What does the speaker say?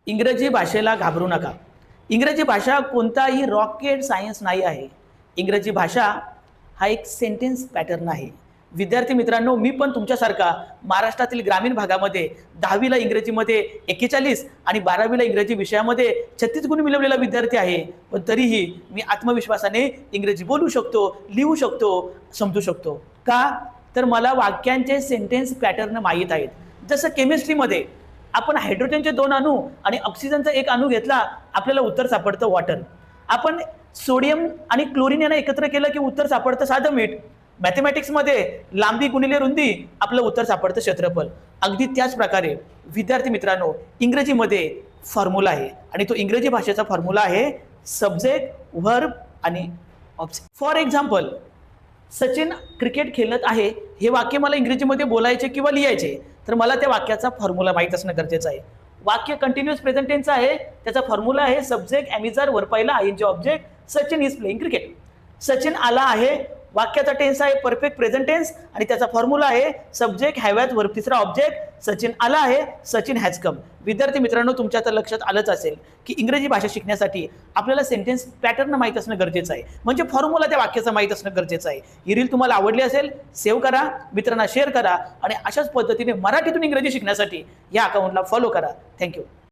इंग्रजी भाषेला घाबरू नका. इंग्रजी भाषा कोणताही रॉकेट सायन्स नाही आहे. इंग्रजी भाषा हा एक सेंटेन्स पॅटर्न आहे. विद्यार्थी मित्रांनो, मी पण तुमच्यासारखा महाराष्ट्रातील ग्रामीण भागामध्ये 10वीला इंग्रजीमध्ये 41 आणि 12वीला इंग्रजी विषयामध्ये 36 गुण मिळवलेला विद्यार्थी आहे. पण तरीही मी आत्मविश्वासाने इंग्रजी बोलू शकतो, लिहू शकतो, समजू शकतो. का? तर मला वाक्यांचे सेंटेन्स पॅटर्न माहीत आहेत. जसं केमिस्ट्रीमध्ये आपण हायड्रोजनचे 2 अणू आणि ऑक्सिजनचा 1 अणू घेतला, आपल्याला उत्तर सापडतं वॉटर. आपण सोडियम आणि क्लोरीन यांना एकत्र केलं की उत्तर सापडतं साधं मीठ. मॅथमॅटिक्समध्ये लांबी गुणिले रुंदी, आपलं उत्तर सापडतं क्षेत्रफळ. अगदी त्याच प्रकारे विद्यार्थी मित्रांनो, इंग्रजीमध्ये फॉर्म्युला आहे आणि तो इंग्रजी भाषेचा फॉर्म्युला आहे सब्जेक्ट, व्हर्ब आणि object. For example, Sachin cricket खेळत आहे हे वाक्य मला इंग्रजीमध्ये बोलायचे किंवा लिहायचे, तर मला त्या वाक्याचा फॉर्म्युला माहीत असणं गरजेचं आहे. वाक्य कंटिन्युअस प्रेझेंट टेन्स आहे, त्याचा फॉर्म्युला आहे सब्जेक्ट, एमिजार, वर्ब पहिला, आयएनजी object, Sachin is playing cricket. Sachin आला आहे, वाक्याचा टेन्स आहे परफेक्ट प्रेझेंट टेन्स आणि त्याचा फॉर्म्युला आहे सब्जेक्ट, हॅव हॅज, वर्ब तिसरा, ऑब्जेक्ट, सचिन आला आहे, सचिन हॅज कम. विद्यार्थी मित्रांनो, तुमच्या तर लक्षात आलंच असेल की इंग्रजी भाषा शिकण्यासाठी आपल्याला सेंटेन्स पॅटर्न माहीत असणं गरजेचं आहे, म्हणजे फॉर्म्युला त्या वाक्याचा माहीत असणं गरजेचं आहे. ही रील तुम्हाला आवडली असेल, सेव्ह करा, मित्रांना शेअर करा आणि अशाच पद्धतीने मराठीतून इंग्रजी शिकण्यासाठी या अकाउंटला फॉलो करा. थँक्यू.